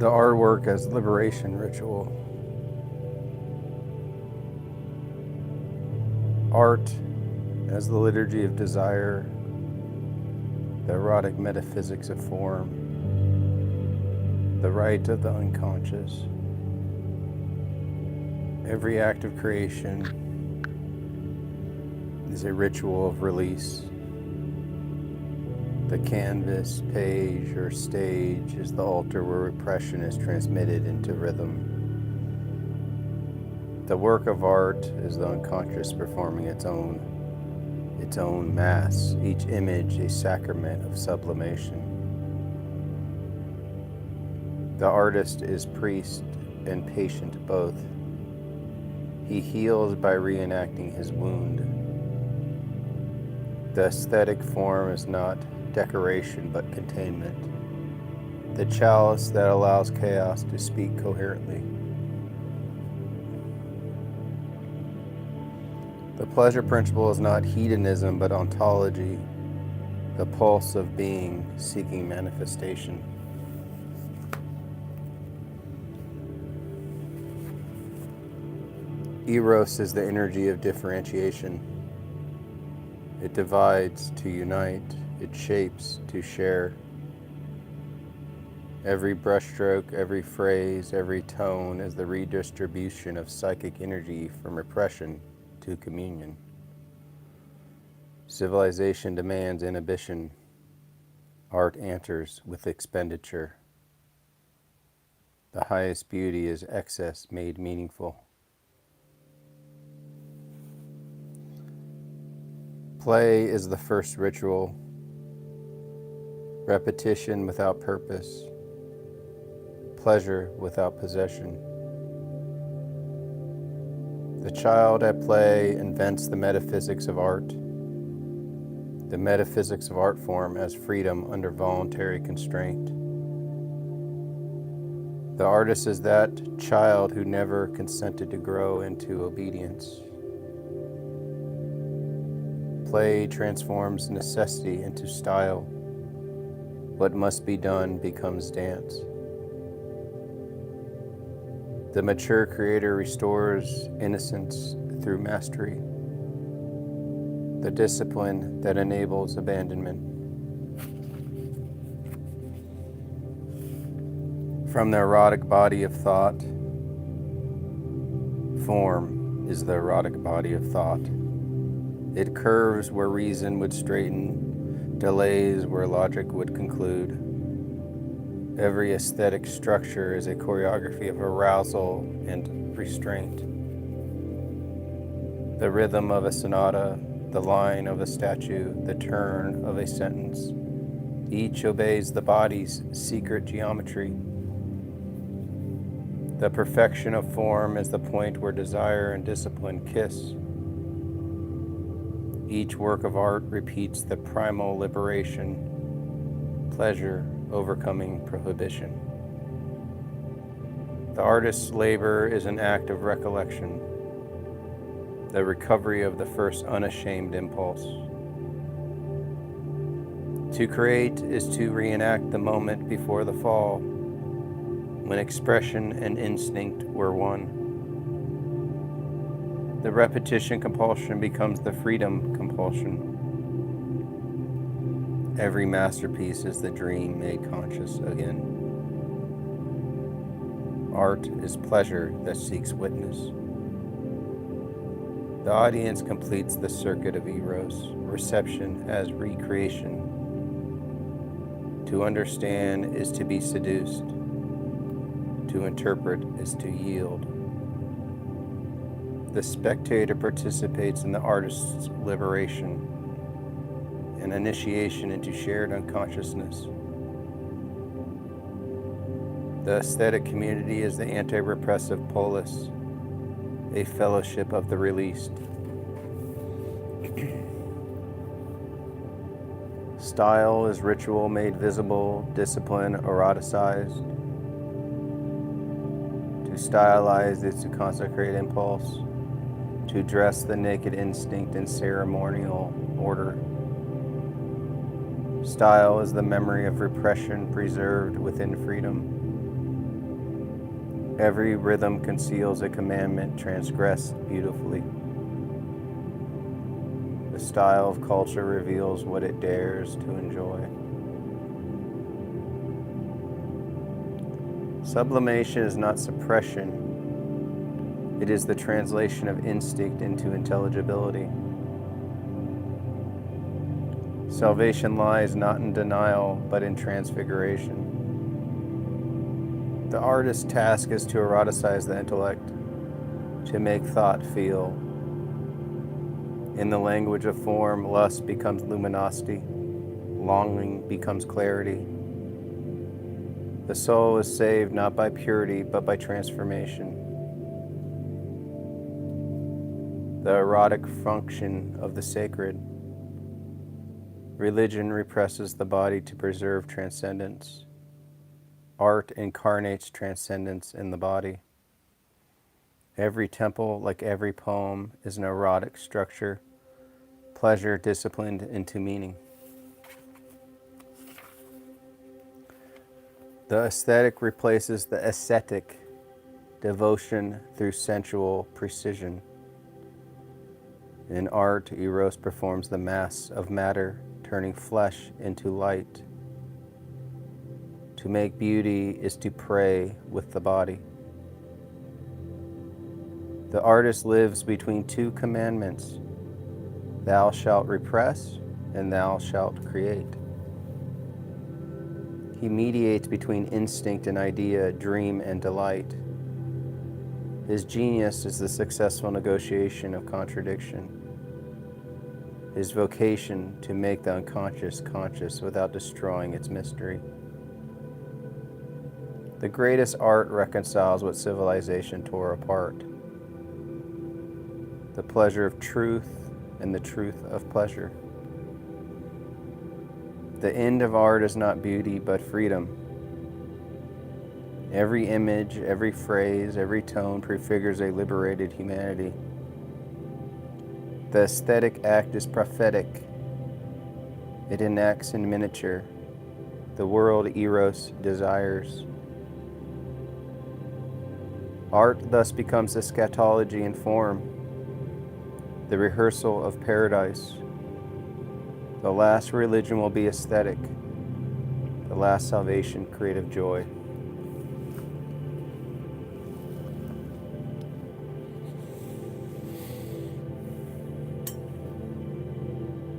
The artwork as liberation ritual. Art as the liturgy of desire, the erotic metaphysics of form, the rite of the unconscious. Every act of creation is a ritual of release. The canvas, page, or stage is the altar where repression is transmitted into rhythm. The work of art is the unconscious performing its own mass, each image a sacrament of sublimation. The artist is priest and patient both. He heals by reenacting his wound. The aesthetic form is not decoration but containment, the chalice that allows chaos to speak coherently. The pleasure principle is not hedonism but ontology, the pulse of being seeking manifestation. Eros is the energy of differentiation. It divides to unite, it shapes to share. Every brushstroke, every phrase, every tone is the redistribution of psychic energy from repression to communion. Civilization demands inhibition. Art answers with expenditure. The highest beauty is excess made meaningful. Play is the first ritual. Repetition without purpose. Pleasure without possession. The child at play invents the metaphysics of art. The metaphysics of art form as freedom under voluntary constraint. The artist is that child who never consented to grow into obedience. Play transforms necessity into style. What must be done becomes dance. The mature creator restores innocence through mastery, the discipline that enables abandonment. From the erotic body of thought, form is the erotic body of thought. It curves where reason would straighten, delays where logic would conclude. Every aesthetic structure is a choreography of arousal and restraint. The rhythm of a sonata, the line of a statue, the turn of a sentence, each obeys the body's secret geometry. The perfection of form is the point where desire and discipline kiss. Each work of art repeats the primal liberation, pleasure overcoming prohibition. The artist's labor is an act of recollection, the recovery of the first unashamed impulse. To create is to reenact the moment before the fall, when expression and instinct were one. The repetition compulsion becomes the freedom compulsion. Every masterpiece is the dream made conscious again. Art is pleasure that seeks witness. The audience completes the circuit of Eros, reception as recreation. To understand is to be seduced. To interpret is to yield. The spectator participates in the artist's liberation, an initiation into shared unconsciousness. The aesthetic community is the anti-repressive polis, a fellowship of the released. Style is ritual made visible, discipline eroticized. To stylize is to consecrate impulse, to dress the naked instinct in ceremonial order. Style is the memory of repression preserved within freedom. Every rhythm conceals a commandment transgressed beautifully. The style of culture reveals what it dares to enjoy. Sublimation is not suppression. It is the translation of instinct into intelligibility. Salvation lies not in denial, but in transfiguration. The artist's task is to eroticize the intellect, to make thought feel. In the language of form, lust becomes luminosity, longing becomes clarity. The soul is saved not by purity, but by transformation. The erotic function of the sacred. Religion represses the body to preserve transcendence. Art incarnates transcendence in the body. Every temple, like every poem, is an erotic structure, pleasure disciplined into meaning. The aesthetic replaces the ascetic, devotion through sensual precision. In art, Eros performs the mass of matter, turning flesh into light. To make beauty is to pray with the body. The artist lives between two commandments: thou shalt repress and thou shalt create. He mediates between instinct and idea, dream and delight. His genius is the successful negotiation of contradiction. His vocation to make the unconscious conscious without destroying its mystery. The greatest art reconciles what civilization tore apart: the pleasure of truth and the truth of pleasure. The end of art is not beauty, but freedom. Every image, every phrase, every tone prefigures a liberated humanity. The aesthetic act is prophetic. It enacts in miniature the world Eros desires. Art thus becomes eschatology in form, the rehearsal of paradise. The last religion will be aesthetic, the last salvation creative joy.